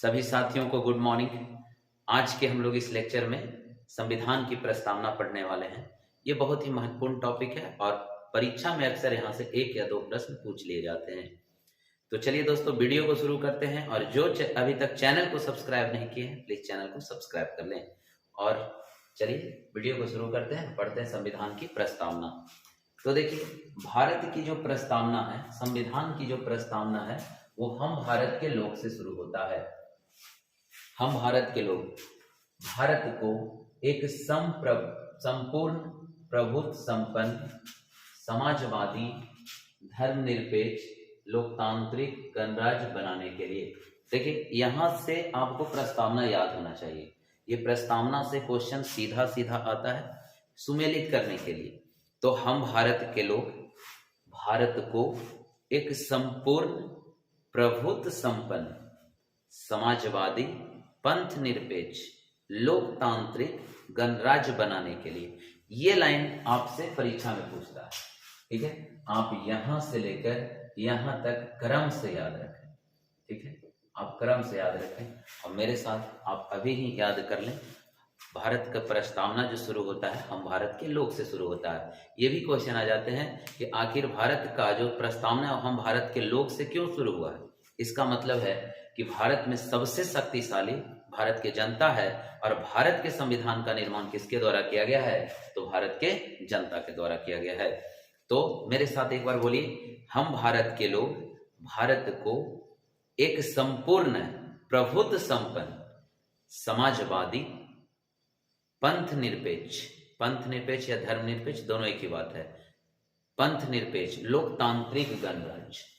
सभी साथियों को गुड मॉर्निंग। आज के हम लोग इस लेक्चर में संविधान की प्रस्तावना पढ़ने वाले हैं। ये बहुत ही महत्वपूर्ण टॉपिक है और परीक्षा में अक्सर यहाँ से 1 या 2 प्रश्न पूछ लिए जाते हैं। तो चलिए दोस्तों, वीडियो को शुरू करते हैं। और जो अभी तक चैनल को सब्सक्राइब नहीं किए हैं, प्लीज चैनल को सब्सक्राइब कर लें। और चलिए वीडियो को शुरू करते हैं, पढ़ते हैं संविधान की प्रस्तावना। तो देखिए, भारत की जो प्रस्तावना है, संविधान की जो प्रस्तावना है, वो हम भारत के लोग से शुरू होता है। हम भारत के लोग भारत को एक संपूर्ण प्रभुत्व संपन्न समाजवादी धर्मनिरपेक्ष लोकतांत्रिक गणराज्य बनाने के लिए, देखिए यहां से आपको प्रस्तावना याद होना चाहिए। ये प्रस्तावना से क्वेश्चन सीधा सीधा आता है सुमेलित करने के लिए। तो हम भारत के लोग भारत को एक संपूर्ण प्रभुत्व संपन्न समाजवादी पंथ निरपेक्ष लोकतांत्रिक गणराज्य बनाने के लिए, ये लाइन आपसे परीक्षा में पूछता है। ठीक है, आप यहां से लेकर यहां तक क्रम से याद रखें। ठीक है, आप क्रम से याद रखें और मेरे साथ आप अभी ही याद कर लें। भारत का प्रस्तावना जो शुरू होता है हम भारत के लोग से शुरू होता है। ये भी क्वेश्चन आ जाते हैं कि आखिर भारत का जो प्रस्तावना है हम भारत के लोग से क्यों शुरू हुआ है। इसका मतलब है कि भारत में सबसे शक्तिशाली भारत की जनता है और भारत के संविधान का निर्माण किसके द्वारा किया गया है, तो भारत के जनता के द्वारा किया गया है। तो मेरे साथ एक बार बोलिए, हम भारत के लोग भारत को एक संपूर्ण प्रभुत्व संपन्न समाजवादी पंथ निरपेक्ष या धर्मनिरपेक्ष दोनों एक ही बात है, पंथ निरपेक्ष लोकतांत्रिक गणराज्य।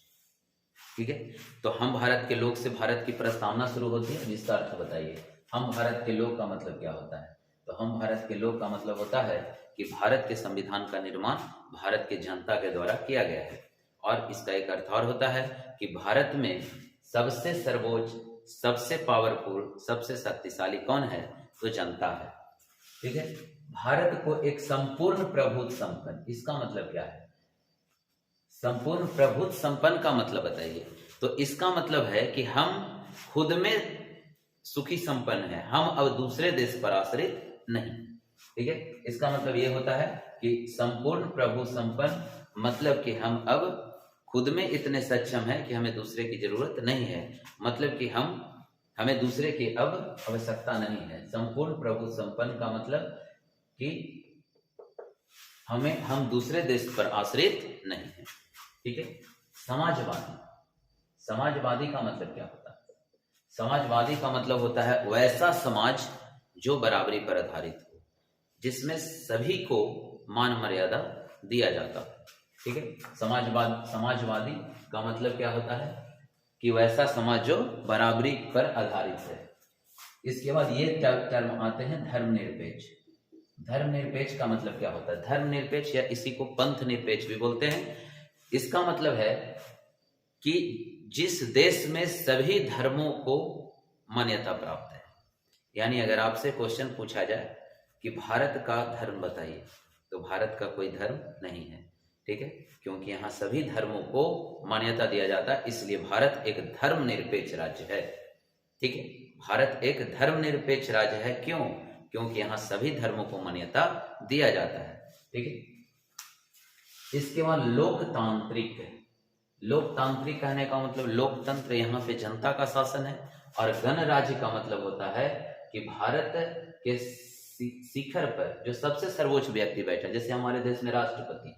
ठीक है, तो हम भारत के लोग से भारत की प्रस्तावना शुरू होती है। जिसका अर्थ बताइए, हम भारत के लोग का मतलब क्या होता है। तो हम भारत के लोग का मतलब होता है कि भारत के संविधान का निर्माण भारत के जनता के द्वारा किया गया है। और इसका एक अर्थ और होता है कि भारत में सबसे सर्वोच्च, सबसे पावरफुल, सबसे शक्तिशाली कौन है, तो जनता है। ठीक है, भारत को एक संपूर्ण प्रभुत्व संपन्न, इसका मतलब क्या है, संपूर्ण प्रभुत्व संपन्न का मतलब बताइए। तो इसका मतलब है कि हम खुद में सुखी संपन्न है, हम अब दूसरे देश पर आश्रित नहीं। ठीक है, इसका मतलब ये होता है कि संपूर्ण प्रभु संपन्न मतलब कि हम अब खुद में इतने सक्षम हैं कि हमें दूसरे की जरूरत नहीं है, मतलब कि हमें दूसरे की अब आवश्यकता नहीं है। संपूर्ण प्रभु संपन्न का मतलब कि हम दूसरे देश पर आश्रित नहीं है। ठीक है, समाजवादी का मतलब क्या होता है। समाजवादी का मतलब होता है वैसा समाज जो बराबरी पर आधारित हो, जिसमें सभी को मान मर्यादा दिया जाता है। ठीक है, समाजवादी का मतलब क्या होता है कि वैसा समाज जो बराबरी पर आधारित है। इसके बाद ये टर्म आते हैं धर्मनिरपेक्ष। धर्मनिरपेक्ष का मतलब क्या होता है, धर्मनिरपेक्ष या इसी को पंथ निरपेक्ष भी बोलते हैं। इसका मतलब है कि जिस देश में सभी धर्मों को मान्यता प्राप्त है। यानी अगर आपसे क्वेश्चन पूछा जाए कि भारत का धर्म बताइए, तो भारत का कोई धर्म नहीं है। ठीक है, क्योंकि यहाँ सभी धर्मों को मान्यता दिया जाता है, इसलिए भारत एक धर्मनिरपेक्ष राज्य है। ठीक है, भारत एक धर्मनिरपेक्ष राज्य है। क्यों? क्योंकि यहाँ सभी धर्मों को मान्यता दिया जाता है। ठीक है, इसके बाद लोकतांत्रिक कहने का मतलब लोकतंत्र, यहाँ पे जनता का शासन है। और गणराज्य का मतलब होता है कि भारत के शिखर पर जो सबसे सर्वोच्च व्यक्ति बैठा, जैसे हमारे देश में राष्ट्रपति।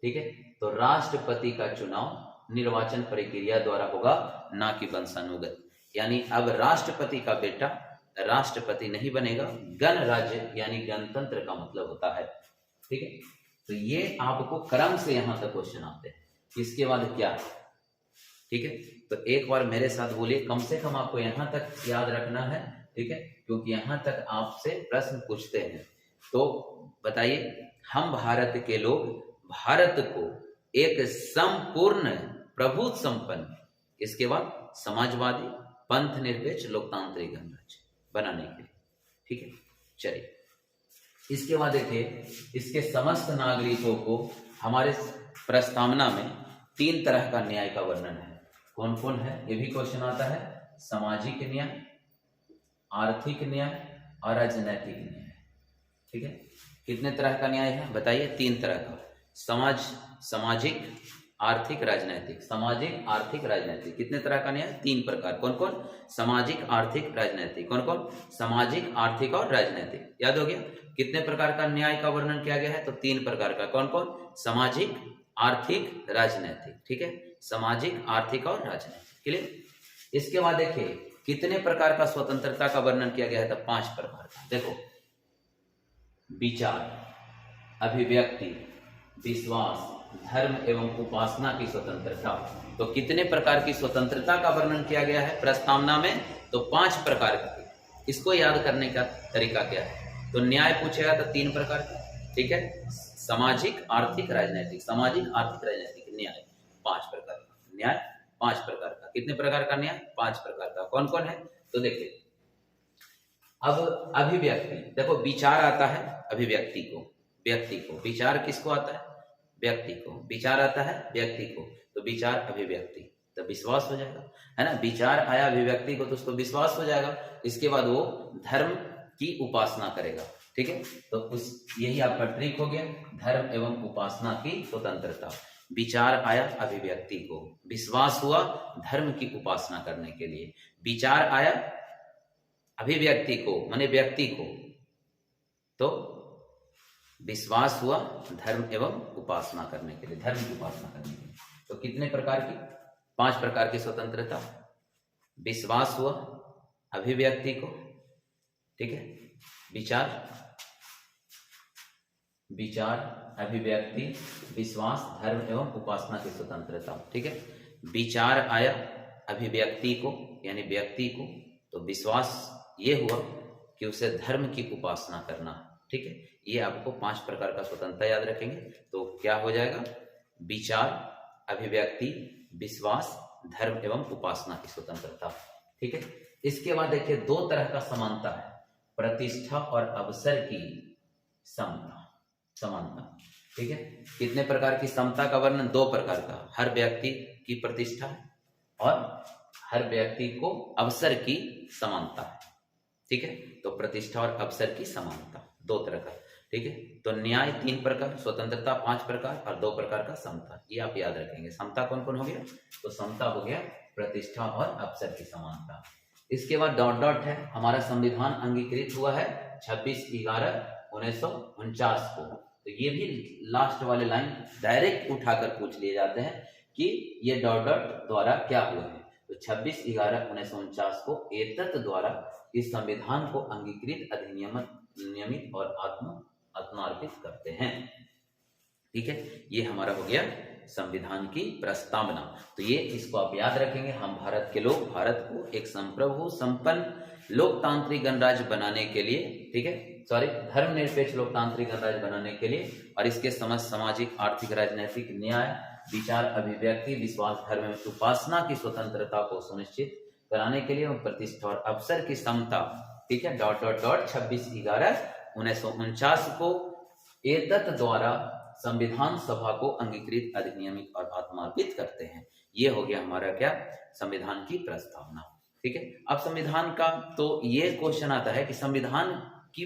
ठीक है, तो राष्ट्रपति का चुनाव निर्वाचन प्रक्रिया द्वारा होगा, ना कि वंशानुगत। यानी अब राष्ट्रपति का बेटा राष्ट्रपति नहीं बनेगा। गणराज्य यानी गणतंत्र का मतलब होता है। ठीक है, तो ये आपको क्रम से यहां तक क्वेश्चन आते हैं। इसके बाद क्या है, ठीक है, तो एक बार मेरे साथ बोलिए, कम से कम आपको यहां तक याद रखना है। ठीक है, क्योंकि यहां तक आपसे प्रश्न पूछते हैं। तो बताइए, हम भारत के लोग भारत को एक संपूर्ण प्रभुत्व संपन्न, इसके बाद समाजवादी पंथ निरपेक्ष लोकतांत्रिक गणराज्य बनाने के लिए। ठीक है, चलिए इसके बाद देखिए, इसके समस्त नागरिकों को हमारे प्रस्तावना में 3 तरह का न्याय का वर्णन है। कौन कौन है, ये भी क्वेश्चन आता है। सामाजिक न्याय, आर्थिक न्याय और राजनैतिक न्याय। ठीक है, कितने तरह का न्याय है बताइए? 3 तरह का। सामाजिक, आर्थिक, राजनैतिक। सामाजिक, आर्थिक, राजनैतिक। कितने तरह का न्याय? 3 प्रकार। कौन कौन? सामाजिक, आर्थिक, राजनैतिक। कौन कौन? सामाजिक, आर्थिक और राजनैतिक। याद हो गया? कितने प्रकार का न्याय का वर्णन किया गया है? तो 3 प्रकार का। कौन कौन? सामाजिक, आर्थिक, राजनैतिक। ठीक है, सामाजिक, आर्थिक और राजनैतिक। क्लियर? इसके बाद देखिए कितने प्रकार का स्वतंत्रता का वर्णन किया गया है? तो 5 प्रकार का। देखो, विचार, अभिव्यक्ति, विश्वास, धर्म एवं उपासना की स्वतंत्रता। तो कितने प्रकार की स्वतंत्रता का वर्णन किया गया है प्रस्तावना में? तो 5 प्रकार की। इसको याद करने का तरीका क्या है? तो न्याय पूछेगा तो 3 प्रकार का। ठीक है, सामाजिक, आर्थिक, राजनैतिक। सामाजिक, आर्थिक, राजनैतिक। न्याय 5 प्रकार का। न्याय 5 प्रकार का। कितने प्रकार का न्याय? 5 प्रकार का। कौन कौन है? तो देखिए, अब अभिव्यक्ति। देखो, विचार आता है अभिव्यक्ति को, व्यक्ति को। विचार किसको आता है? व्यक्ति को। विचार आता है व्यक्ति को, तो विचार अभिव्यक्ति। तो विश्वास हो जाएगा, है ना? विचार आया अभिव्यक्ति को तो उसको विश्वास हो जाएगा। इसके बाद वो धर्म की उपासना करेगा। ठीक है, तो यही आपका ट्रिक हो गया, धर्म एवं उपासना की स्वतंत्रता। विचार आया अभिव्यक्ति को, विश्वास हुआ धर्म की उपासना करने के लिए। विचार आया अभिव्यक्ति को माने व्यक्ति को, तो विश्वास हुआ धर्म एवं उपासना करने के लिए, धर्म की उपासना करने के लिए। तो कितने प्रकार की? 5 प्रकार की स्वतंत्रता। विश्वास हुआ अभिव्यक्ति को, ठीक है, विचार, अभिव्यक्ति, विश्वास, धर्म एवं उपासना की स्वतंत्रता। ठीक है, विचार आया अभिव्यक्ति को यानी व्यक्ति को, तो विश्वास ये हुआ कि उसे धर्म की उपासना करना। ठीक है, ये आपको 5 प्रकार का स्वतंत्रता याद रखेंगे तो क्या हो जाएगा? विचार, अभिव्यक्ति, विश्वास, धर्म एवं उपासना की स्वतंत्रता। ठीक है, इसके बाद देखिए 2 तरह का समानता है, प्रतिष्ठा और अवसर की समानता। ठीक है, कितने प्रकार की समता का वर्णन? 2 प्रकार का। हर व्यक्ति की प्रतिष्ठा और हर व्यक्ति को अवसर की समानता है। ठीक है, तो प्रतिष्ठा और अवसर की समानता 2 तरह का। ठीक है, तो न्याय 3 प्रकार, स्वतंत्रता 5 प्रकार और 2 प्रकार का समता। ये आप याद रखेंगे। समता कौन कौन हो गया? तो समता हो गया प्रतिष्ठा और अवसर की समानता। इसके बाद डॉट डॉट है। हमारा संविधान अंगीकृत हुआ है 26/11/1949 को। तो ये भी लास्ट वाले लाइन डायरेक्ट उठाकर पूछ लिए जाते हैं कि ये डॉट डॉट द्वारा क्या हुए हैं। तो 26/11/1949 को एतत् द्वारा इस संविधान को अंगीकृत, नियमित और आत्मार्पित करते हैं। ठीक है, ये हमारा हो गया संविधान की प्रस्तावना। तो ये इसको आप याद रखेंगे। हम भारत के लोग भारत को एक संप्रभु, संपन्न, लोकतांत्रिक गणराज्य बनाने के लिए, ठीक है, धर्मनिरपेक्ष लोकतांत्रिक गणराज्य बनाने के लिए और इसके समस्त सामाजिक, आर्थिक, राजनीतिक, न्याय, विचार, अभिव्यक्ति, विश्वास, धर्म एवं उपासना की स्वतंत्रता को सुनिश्चित कराने के लिए प्रतिष्ठा और अवसर की समता। ठीक है, ... 26/11/1949 को एतत् द्वारा संविधान सभा को अंगीकृत, अधिनियमित और आत्मार्पित करते हैं। ये हो गया हमारा क्या? संविधान की प्रस्तावना। ठीक है, अब संविधान का तो ये क्वेश्चन आता है कि संविधान की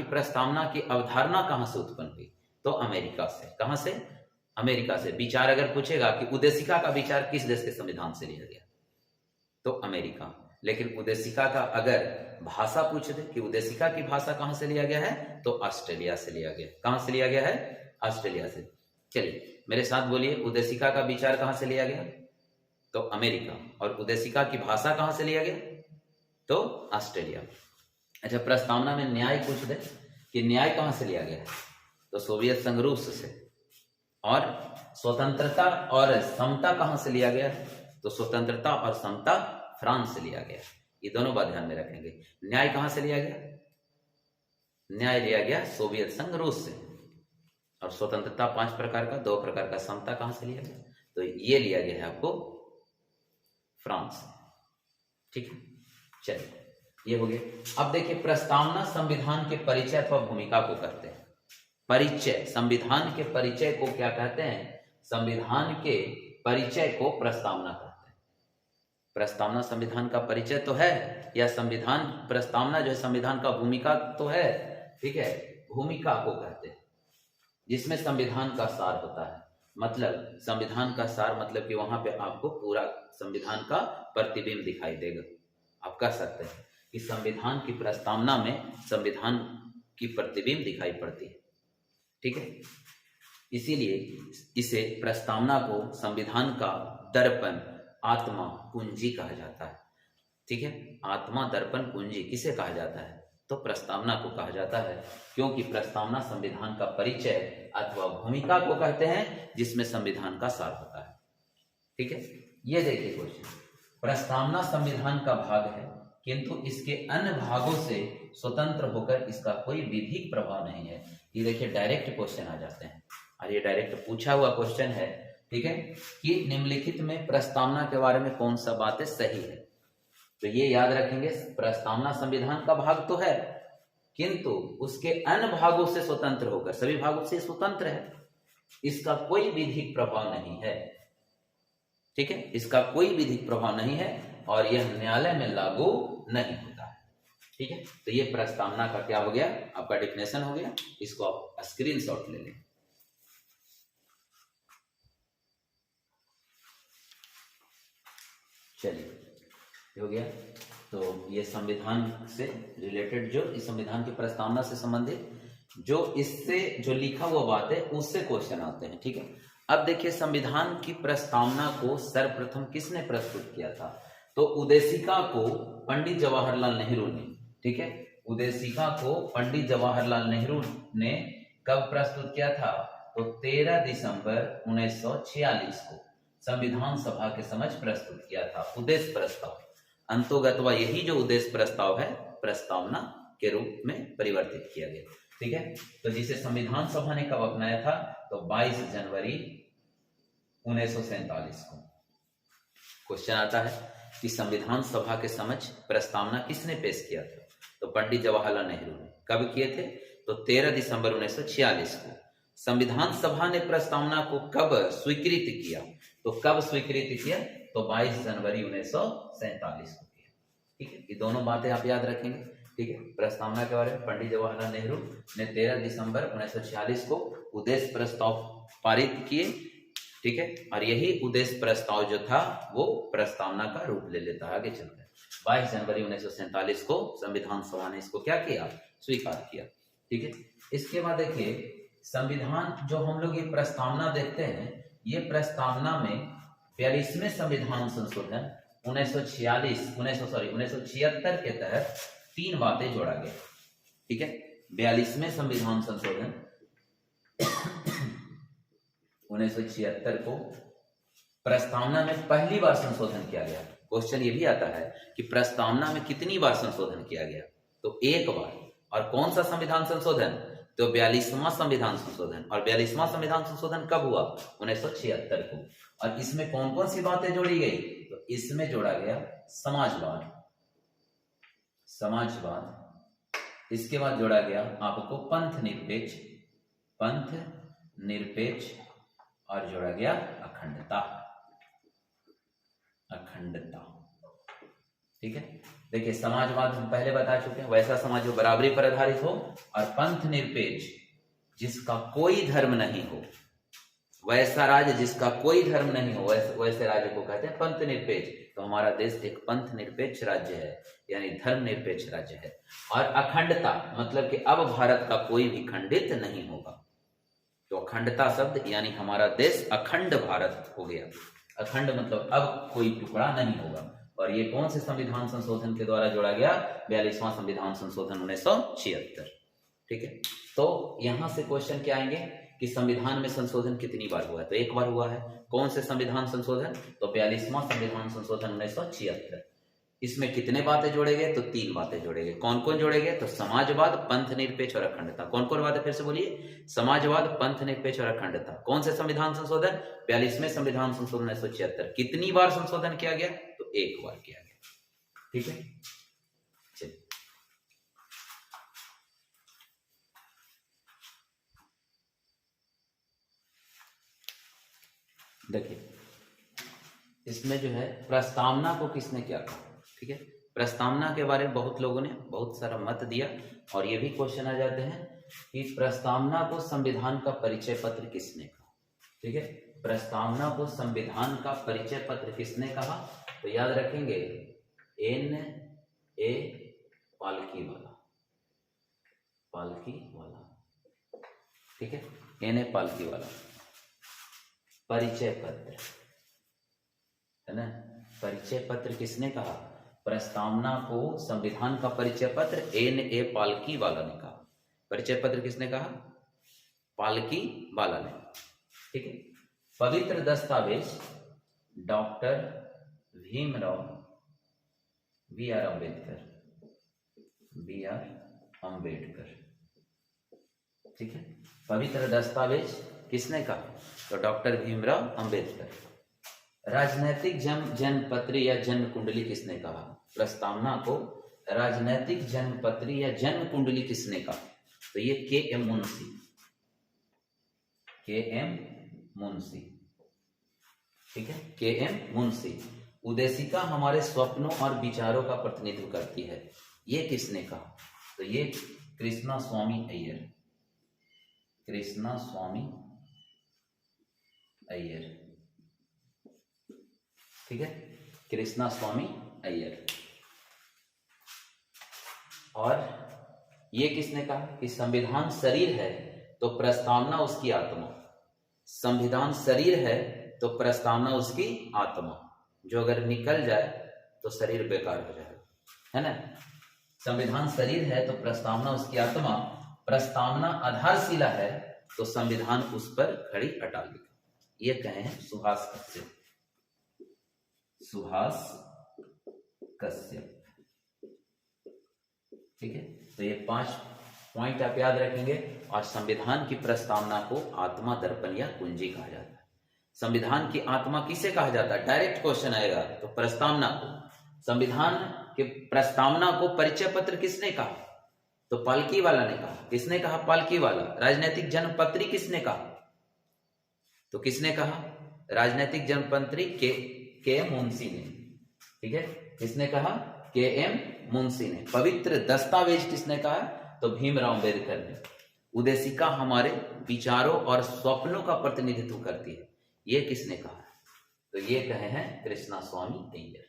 प्रस्तावना की अवधारणा कहां से उत्पन्न हुई? तो अमेरिका से। कहां से? अमेरिका से। विचार अगर पूछेगा कि उद्देशिका का विचार किस देश के संविधान से लिया गया? तो अमेरिका। लेकिन उद्देशिका का अगर भाषा पूछ दे कि उद्देशिका की भाषा कहां से लिया गया है? तो ऑस्ट्रेलिया से लिया गया। कहां से लिया गया है? ऑस्ट्रेलिया से। चलिए मेरे साथ बोलिए, उद्देशिका का विचार कहां से लिया गया? तो अमेरिका। और उद्देशिका की भाषा कहां से लिया गया? तो ऑस्ट्रेलिया। अच्छा, प्रस्तावना में न्याय पूछ दे कि न्याय कहां से लिया गया? तो सोवियत संघ रूस से। और स्वतंत्रता और समता कहां से लिया गया? तो स्वतंत्रता और समता फ्रांस से लिया गया। ये दोनों बात ध्यान में रखेंगे। न्याय कहां से लिया गया? न्याय लिया गया सोवियत संघ रूस से। और स्वतंत्रता 5 प्रकार का, 2 प्रकार का समता कहां से लिया गया? तो ये लिया गया है आपको फ्रांस से। ठीक है, चलिए ये हो गया। अब देखिए, प्रस्तावना संविधान के परिचय अथवा भूमिका को करते हैं। परिचय, संविधान के परिचय को क्या कहते हैं? संविधान के परिचय को प्रस्तावना कहते हैं। प्रस्तावना संविधान का परिचय तो है, या संविधान प्रस्तावना जो है संविधान का भूमिका तो है, ठीक है, भूमिका को कहते हैं जिसमें संविधान का सार होता है। मतलब संविधान का सार मतलब कि वहां पे आपको पूरा संविधान का प्रतिबिंब दिखाई देगा। आप कह सकते हैं कि संविधान की प्रस्तावना में संविधान की प्रतिबिंब दिखाई पड़ती है, ठीक है। इसीलिए इसे प्रस्तावना को संविधान का दर्पण, आत्मा, पूंजी कहा जाता है, ठीक है। आत्मा, दर्पण, पूंजी किसे कहा जाता है? तो प्रस्तावना को कहा जाता है, क्योंकि प्रस्तावना संविधान का परिचय अथवा भूमिका को कहते हैं जिसमें संविधान का सार होता है, ठीक है। ये देखिए क्वेश्चन, प्रस्तावना संविधान का भाग है किंतु इसके अन्य भागों से स्वतंत्र होकर इसका कोई विधिक प्रभाव नहीं है। ये देखिए डायरेक्ट क्वेश्चन आ जाते हैं, और ये डायरेक्ट पूछा हुआ क्वेश्चन है, ठीक है, कि निम्नलिखित में प्रस्तावना के बारे में कौन सा बातें सही है। तो ये याद रखेंगे, प्रस्तावना संविधान का भाग तो है किंतु उसके अन्य भागों से स्वतंत्र होकर, सभी भागों से स्वतंत्र है, इसका कोई विधिक प्रभाव नहीं है, ठीक है, इसका कोई विधिक प्रभाव नहीं है और यह न्यायालय में लागू नहीं होता है, ठीक है। तो ये प्रस्तावना का क्या हो गया, आपका डेफिनेशन हो गया। इसको आप स्क्रीनशॉट ले लें। चलिए हो गया। तो ये संविधान से रिलेटेड, जो इस संविधान की प्रस्तावना से संबंधित जो इससे जो लिखा हुआ बात है उससे क्वेश्चन आते हैं, ठीक है। अब देखिए संविधान की प्रस्तावना को सर्वप्रथम किसने प्रस्तुत किया था? तो उद्देशिका को पंडित जवाहरलाल नेहरू ने, ठीक है, उद्देशिका को पंडित जवाहरलाल नेहरू ने कब प्रस्तुत किया था? तो 13 दिसंबर 1946 को संविधान सभा के समक्ष प्रस्तुत किया था। उद्देश्य प्रस्ताव अंतोगतवा यही जो उद्देश्य प्रस्ताव है प्रस्तावना के रूप में परिवर्तित किया गया, ठीक है। तो जिसे संविधान सभा ने कब अपनाया था? तो 22 जनवरी 1947 को। क्वेश्चन आता है कि संविधान सभा के समक्ष प्रस्तावना किसने पेश किया था? तो पंडित जवाहरलाल नेहरू ने। कब किए थे? तो 13 दिसंबर 1946 को। संविधान सभा ने प्रस्तावना को कब स्वीकृत किया? तो कब स्वीकृत किया? तो 22 जनवरी 1947 को किया, ठीक है। ये दोनों बातें आप याद रखेंगे, ठीक है। प्रस्तावना के बारे में पंडित जवाहरलाल नेहरू ने 13 दिसंबर 1946 को उद्देश्य प्रस्ताव पारित किए, ठीक है। और यही उद्देश्य प्रस्ताव जो था वो प्रस्तावना का रूप ले लेता है आगे चलकर। 22 जनवरी 1947 को संविधान सभा ने इसको क्या किया? स्वीकार किया, ठीक है। इसके बाद देखिए संविधान जो हम लोग ये प्रस्तावना देखते हैं, ये प्रस्तावना में 42वें संविधान संशोधन 1976 के तहत 3 बातें जोड़ा गया, ठीक है। 42वें संविधान संशोधन 1976 को प्रस्तावना में पहली बार संशोधन किया गया। क्वेश्चन ये भी आता है कि प्रस्तावना में कितनी बार संशोधन किया गया? तो एक बार। और कौन सा संविधान संशोधन? तो 42वां संविधान संशोधन। और 42वां संविधान संशोधन कब हुआ? 1976 को। और इसमें कौन कौन सी बातें जोड़ी गई? तो इसमें जोड़ा गया समाजवाद, इसके बाद जोड़ा गया आपको पंथ निरपेक्ष, और जोड़ा गया अखंडता, ठीक है। देखिए समाजवाद हम पहले बता चुके हैं, वैसा समाज जो बराबरी पर आधारित हो, और पंथ निरपेक्ष जिसका कोई धर्म नहीं हो, वैसा राज्य जिसका कोई धर्म नहीं हो, वैसे राज्य को कहते हैं पंथ निरपेक्ष। तो हमारा देश एक पंथ निरपेक्ष राज्य है, यानी धर्म निरपेक्ष राज्य है। और अखंडता मतलब कि अब भारत का कोई भी खंडित नहीं होगा। तो अखंडता शब्द यानी हमारा देश अखंड भारत हो गया। अखंड मतलब अब कोई टुकड़ा नहीं होगा। और ये कौन से संविधान संशोधन के द्वारा जोड़ा गया? 42वां संविधान संशोधन 1976, ठीक है। तो यहां से क्वेश्चन क्या आएंगे कि संविधान में संशोधन कितनी बार हुआ है? तो एक बार हुआ है। कौन से संविधान संशोधन? तो 42वां संविधान संशोधन 1976। इसमें कितने बातें जोड़े गए? तो 3 बातें जोड़े गए। कौन कौन जोड़े गए? तो समाजवाद, पंथ निरपेक्ष और अखंडता। कौन कौन बातें फिर से बोलिए? समाजवाद, पंथ निरपेक्ष और अखंडता। कौन से संविधान संशोधन? 42वें संविधान संशोधन 1976। कितनी बार संशोधन किया गया? तो एक बार किया गया, ठीक है। चलिए देखिए इसमें जो है प्रस्तावना को किसने क्या कहा, ठीक है। प्रस्तावना के बारे में बहुत लोगों ने बहुत सारा मत दिया और ये भी क्वेश्चन आ जाते हैं कि प्रस्तावना को संविधान का परिचय पत्र किसने कहा, ठीक है। प्रस्तावना को संविधान का परिचय पत्र किसने कहा, तो याद रखेंगे एन ए पालकी वाला, ठीक है, एन ए पालकी वाला परिचय पत्र है ना। परिचय पत्र किसने कहा, प्रस्तावना को संविधान का परिचय पत्र एन ए पालकी वाला ने कहा। परिचय पत्र किसने कहा, पालकी वाला ने, ठीक है। पवित्र दस्तावेज doctor Bhimrao B R Ambedkar, ठीक है। पवित्र दस्तावेज किसने कहा, तो डॉक्टर भीमराव अम्बेडकर। राजनैतिक जन्मपत्र या जन्म कुंडली किसने कहा, प्रस्तावना को राजनैतिक जन्मपत्र या जन्म कुंडली किसने कहा, तो ये के एम मुंशी, ठीक है, के एम मुंशी। उद्देशिका हमारे स्वप्नों और विचारों का प्रतिनिधित्व करती है, ये किसने कहा, तो ये कृष्णा स्वामी अय्यर, ठीक है, कृष्णा स्वामी अय्यर। और ये किसने कहा कि संविधान शरीर है तो प्रस्तावना उसकी आत्मा, संविधान शरीर है तो प्रस्तावना उसकी आत्मा, जो अगर निकल जाए तो शरीर बेकार हो जाएगा, है ना। संविधान शरीर है तो प्रस्तावना उसकी आत्मा, प्रस्तावना आधारशिला है तो संविधान उस पर खड़ी अटालिका। ये कहे हैं सुभाष कश्यप, ठीक है। तो ये 5 पॉइंट आप याद रखेंगे। और संविधान की प्रस्तावना को आत्मा, दर्पण या कुंजी कहा जाता है। संविधान की आत्मा किसे कहा जाता है, डायरेक्ट क्वेश्चन आएगा तो प्रस्तावना को। संविधान के प्रस्तावना को परिचय पत्र किसने कहा, तो पालकी वाला ने कहा। किसने कहा, पालकी वाला। राजनीतिक जन्मपत्री किसने कहा, तो किसने कहा, राजनीतिक जन्मपत्री के एम मुंशी ने, ठीक है। किसने कहा, के एम मुंशी ने। पवित्र दस्तावेज किसने कहा, तो भीमराव अम्बेडकर ने। उद्देशिका हमारे विचारों और स्वप्नों का प्रतिनिधित्व करती है, ये किसने कहा, तो ये कहे हैं कृष्णा स्वामी अय्यर,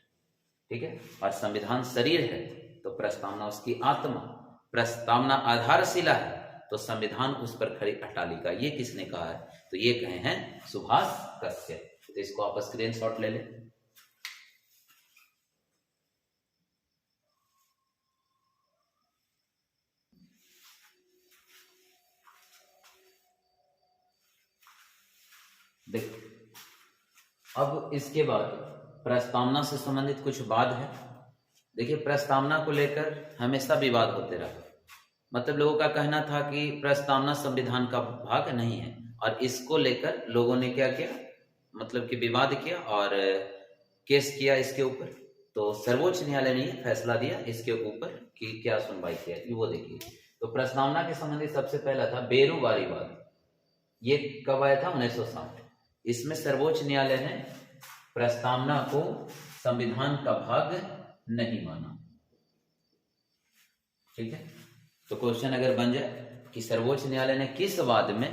ठीक है। और संविधान शरीर है तो प्रस्तावना उसकी आत्मा, प्रस्तावना आधारशिला है तो संविधान उस पर खड़ी अटालिका, ये किसने कहा है, तो ये कहे हैं सुभाष कश्यप। तो इसको आप स्क्रीनशॉट ले लें। देख, अब इसके बाद प्रस्तावना से संबंधित कुछ बात है। देखिए, प्रस्तावना को लेकर हमेशा विवाद होते रहा। मतलब लोगों का कहना था कि प्रस्तावना संविधान का भाग नहीं है, और इसको लेकर लोगों ने क्या किया, मतलब कि विवाद किया और केस किया इसके ऊपर। तो सर्वोच्च न्यायालय ने फैसला दिया इसके ऊपर कि क्या सुनवाई किया, वो देखिए। तो प्रस्तावना के संबंधित सबसे पहला था बेरोबारी वाद। ये कब आया था, 1960। इसमें सर्वोच्च न्यायालय ने प्रस्तावना को संविधान का भाग नहीं माना, ठीक है। तो क्वेश्चन अगर बन जाए कि सर्वोच्च न्यायालय ने किस वाद में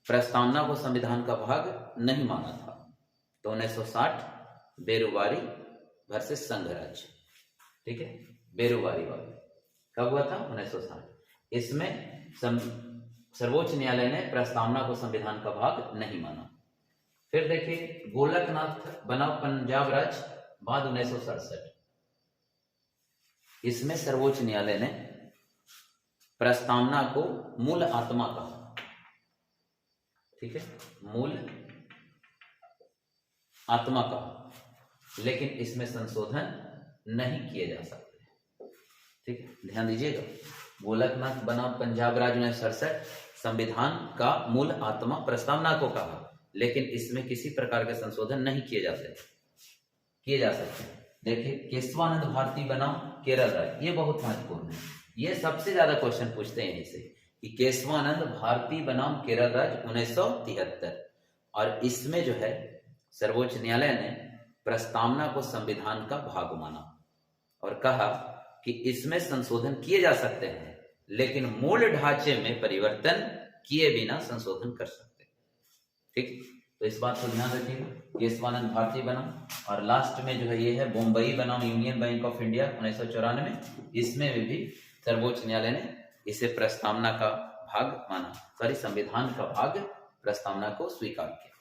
प्रस्तावना को संविधान का भाग नहीं माना था, तो 1960 बेरोबारी वर्सेस संघ राज्य, ठीक है। बेरोबारी वाद कब हुआ था, 1960। इसमें सर्वोच्च न्यायालय ने प्रस्तावना को संविधान का भाग नहीं माना। फिर देखिए, गोलकनाथ बनाम पंजाब राज्य बाद 1967। इसमें सर्वोच्च न्यायालय ने प्रस्तावना को मूल आत्मा कहा, ठीक है, मूल आत्मा कहा, लेकिन इसमें संशोधन नहीं किए जा सकते, ठीक है। ध्यान दीजिएगा, गोलकनाथ बनाम पंजाब राज्य 1967 संविधान का मूल आत्मा प्रस्तावना को कहा, लेकिन इसमें किसी प्रकार के संशोधन नहीं किए जा सकते। देखिए, केशवानंद भारती बनाम केरल राज्य, ये बहुत महत्वपूर्ण है। ये सबसे ज्यादा क्वेश्चन पूछते हैं इसे कि केशवानंद भारती बनाम केरल राज्य 1973। और इसमें जो है सर्वोच्च न्यायालय ने प्रस्तावना को संविधान का भाग माना और कहा कि इसमें संशोधन किए जा सकते हैं, लेकिन मूल ढांचे में परिवर्तन किए बिना संशोधन कर सकते हैं। ठीक, तो इस बात को ध्यान रखिएगा। केशवानंद भारती बनाम, और लास्ट में जो है ये है बॉम्बई बनाम यूनियन बैंक ऑफ इंडिया 1994। इसमें भी सर्वोच्च न्यायालय ने इसे प्रस्तावना का भाग माना, सॉरी संविधान का भाग प्रस्तावना को स्वीकार किया।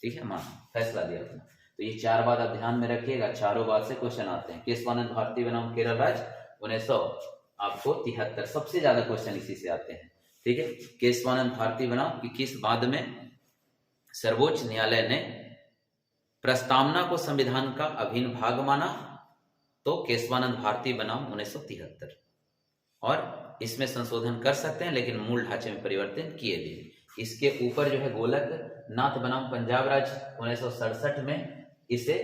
ठीक है, माना, फैसला दिया अपना। तो ये 4 बात आप ध्यान में रखिएगा, चारों बात से क्वेश्चन आते हैं। केशवानंद भारती बनाम केरल राज्य 1973, सबसे ज्यादा क्वेश्चन इसी से आते हैं। ठीक है, केशवानंद भारती बनाम कि किस बाद में सर्वोच्च न्यायालय ने प्रस्तावना को संविधान का अभिन्न भाग माना, तो केशवानंद भारती बनाम 1973, और इसमें संशोधन कर सकते हैं लेकिन मूल ढांचे में परिवर्तन किए भी। इसके ऊपर जो है गोलक नाथ बनाम पंजाब राज्य 1967 में इसे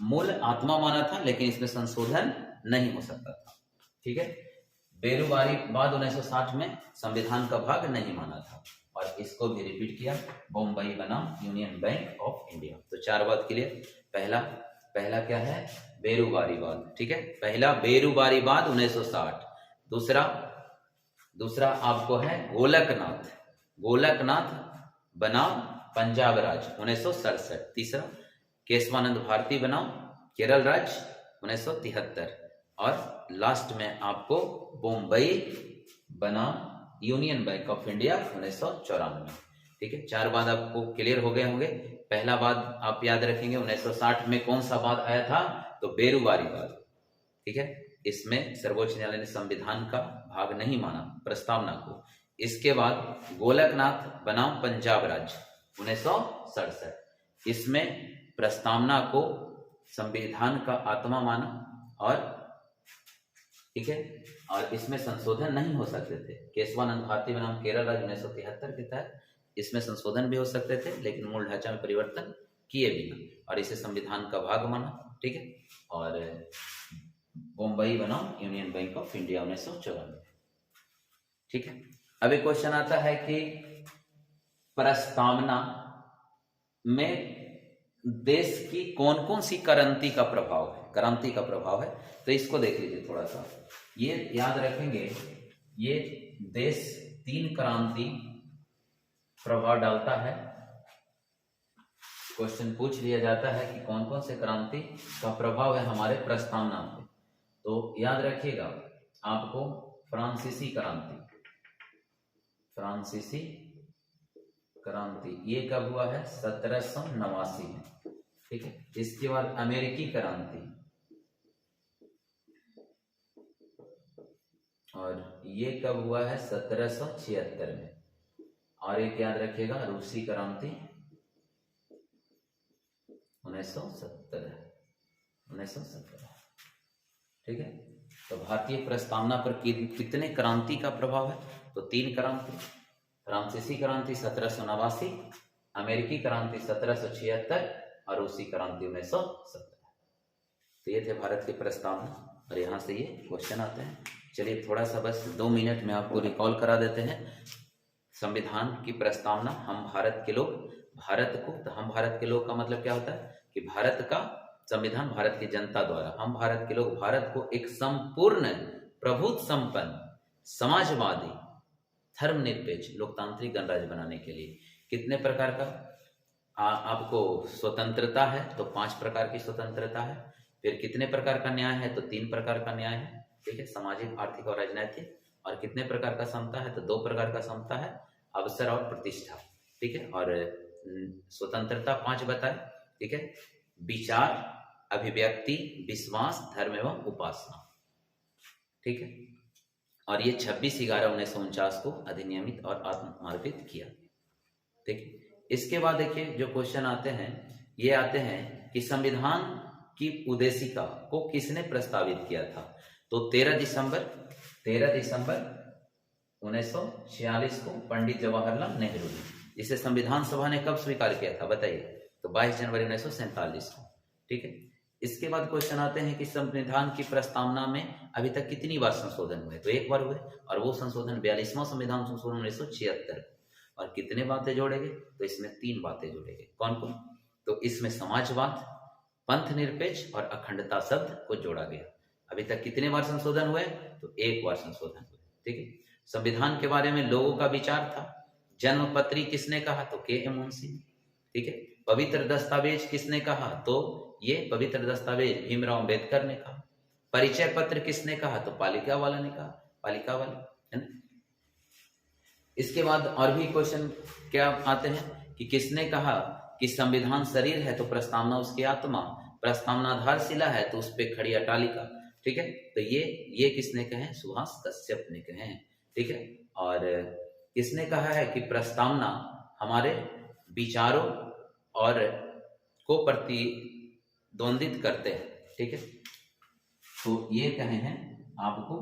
मूल आत्मा माना था, लेकिन इसमें संशोधन नहीं हो सकता था। ठीक है, बेरुवारी बाद 1960 में संविधान का भाग नहीं माना था, और इसको भी रिपीट किया, बॉम्बई बनाम यूनियन बैंक ऑफ इंडिया। तो 4 बात के लिए पहला क्या है, बेरुवारीवाद। ठीक है, पहला बेरुवारीवाद 1960, दूसरा आपको है गोलकनाथ बनाम पंजाब राज्य 1967, तीसरा केशवानंद भारती बनाम केरल राज्य 1973, और लास्ट में आपको बॉम्बई बनाम यूनियन बैंक ऑफ इंडिया 1994। ठीक है, 4 बात आपको क्लियर हो गए होंगे। पहला बात आप याद रखेंगे, 1960 में कौन सा बात आया था, तो बेरुवारीवाद। ठीक है, इसमें सर्वोच्च न्यायालय ने संविधान का भाग नहीं माना प्रस्तावना को। इसके बाद गोलकनाथ बनाम पंजाब राज्य 1967, इसमें प्रस्तावना को संविधान का आत्मा माना, और ठीक है, और इसमें संशोधन नहीं हो सकते थे। केशवानंद भारती बनाम केरल राज्य 1973 के तहत इसमें संशोधन भी हो सकते थे, लेकिन मूल ढांचा में परिवर्तन किए बिना, और इसे संविधान का भाग माना। ठीक है, और बॉम्बई बनाम यूनियन बैंक ऑफ इंडिया 1994। ठीक है, अभी क्वेश्चन आता है कि प्रस्तावना में देश की कौन कौन सी क्रांति का प्रभाव है, तो इसको देख लीजिए थोड़ा सा। ये याद रखेंगे, ये देश 3 क्रांति प्रभाव डालता है। क्वेश्चन पूछ लिया जाता है कि कौन कौन से क्रांति का प्रभाव है हमारे प्रस्तावना पे, तो याद रखिएगा आपको फ्रांसीसी क्रांति ये कब हुआ है, 1789 में। ठीक है, इसके बाद अमेरिकी क्रांति, और ये कब हुआ है, 1776 में। और एक याद रखिएगा रूसी क्रांति 1917। ठीक है, तो भारतीय प्रस्तावना पर कितने क्रांति का प्रभाव है, तो 3 क्रांति, फ्रांसीसी क्रांति 1789, अमेरिकी क्रांति 1776, और रूसी क्रांति 1917। तो ये थे भारत की प्रस्तावना, और यहाँ से ये क्वेश्चन आते हैं। चलिए थोड़ा सा बस 2 मिनट में आपको रिकॉल करा देते हैं। संविधान की प्रस्तावना, हम भारत के लोग, तो हम भारत के लोग का मतलब क्या होता है कि भारत का संविधान भारत की जनता द्वारा, हम भारत के लोग भारत को एक संपूर्ण प्रभुत्व संपन्न समाजवादी धर्मनिरपेक्ष लोकतांत्रिक गणराज्य बनाने के लिए कितने प्रकार का आपको स्वतंत्रता है, तो 5 प्रकार की स्वतंत्रता है। फिर कितने प्रकार का न्याय है, तो 3 प्रकार का न्याय है। ठीक है, सामाजिक, आर्थिक और राजनीतिक। और कितने प्रकार का समता है, तो 2 प्रकार का समता है, अवसर और प्रतिष्ठा। ठीक है, और स्वतंत्रता 5 बताए। ठीक है, विचार, अभिव्यक्ति, विश्वास, धर्म एवं उपासना। ठीक है, और ये 26/11/1949 को अधिनियमित और आत्मसमर्पित किया। ठीक है, इसके बाद देखिए जो क्वेश्चन आते हैं, ये आते हैं कि संविधान की उद्देशिका को किसने प्रस्तावित किया था, तो 13 दिसंबर 1946 को पंडित जवाहरलाल नेहरू ने। इसे संविधान सभा ने कब स्वीकार किया था बताइए, तो 22 जनवरी 1947 को। ठीक है, इसके बाद क्वेश्चन आते हैं कि संविधान की प्रस्तावना में अभी तक कितनी बार संशोधन हुए, तो 1 बार हुए, और वो संशोधन 42वां संविधान संशोधन 1976। और कितने बातें जोड़ेंगे, तो इसमें 3 बातें जोड़ेंगे। कौन कौन, तो इसमें समाजवाद, पंथ निरपेक्ष और अखंडता शब्द को जोड़ा गया। अभी तक कितने बार संशोधन हुए? तो एक बार संशोधन हुए। ठीक है। संविधान के बारे में लोगों का विचार था। जन्मपत्री किसने कहा? तो के.एम. मुंशी। ठीक है। पवित्र दस्तावेज किसने कहा? तो ये पवित्र दस्तावेज भीमराव अंबेडकर ने कहा। परिचय पत्र किसने कहा? तो पालिका वाला ने कहा, पालिका वाले, है ना। इसके बाद और भी क्वेश्चन क्या आते हैं कि किसने कहा कि संविधान शरीर है तो प्रस्तावना उसकी आत्मा, प्रस्तावना आधारशिला है तो उस पे खड़ी अटालिका। ठीक है। तो ये किसने कहे? सुभाष कश्यप ने कहे हैं। ठीक है। और किसने कहा है कि प्रस्तावना हमारे विचारों और को प्रतिद्वंदित करते हैं? ठीक है। तो ये कहे हैं आपको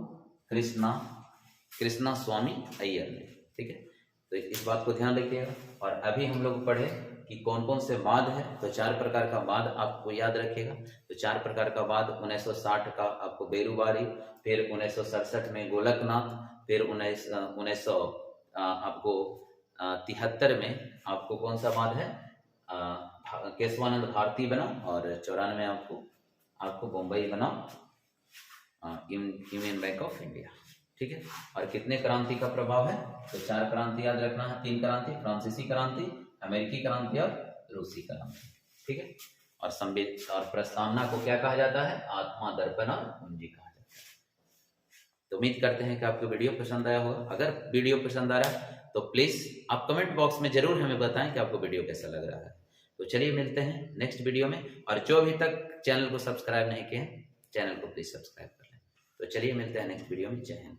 कृष्णा स्वामी अय्यर ने। ठीक है। तो इस बात को ध्यान रखिएगा। और अभी हम लोग पढ़े कि कौन कौन से वाद है, तो 4 प्रकार का वाद आपको याद रखिएगा। तो 4 प्रकार का वाद 1960 का आपको बेरुबारी, फिर 1967 में गोलकनाथ, फिर 1900 आपको 73 में आपको कौन सा वाद है? केशवानंद भारती बना, और 94 आपको बम्बई बना यूनियन बैंक ऑफ इंडिया। ठीक है। और कितने क्रांति का प्रभाव है? तो 4 क्रांति याद रखना है। 3 क्रांति, फ्रांसीसी क्रांति, अमेरिकी क्रांति और रूसी क्रांति। ठीक है। और प्रस्तावना को क्या कहा जाता है? आत्मा, दर्पण और कुंजी कहा जाता है। तो उम्मीद करते हैं कि आपको वीडियो पसंद आया होगा। अगर वीडियो पसंद आ रहा है तो प्लीज आप कमेंट बॉक्स में जरूर हमें बताएं कि आपको वीडियो कैसा लग रहा है। तो चलिए मिलते हैं नेक्स्ट वीडियो में। और जो अभी तक चैनल को सब्सक्राइब नहीं किए हैं, चैनल को प्लीज सब्सक्राइब कर लें। तो चलिए मिलते हैं नेक्स्ट वीडियो में। जय हिंद।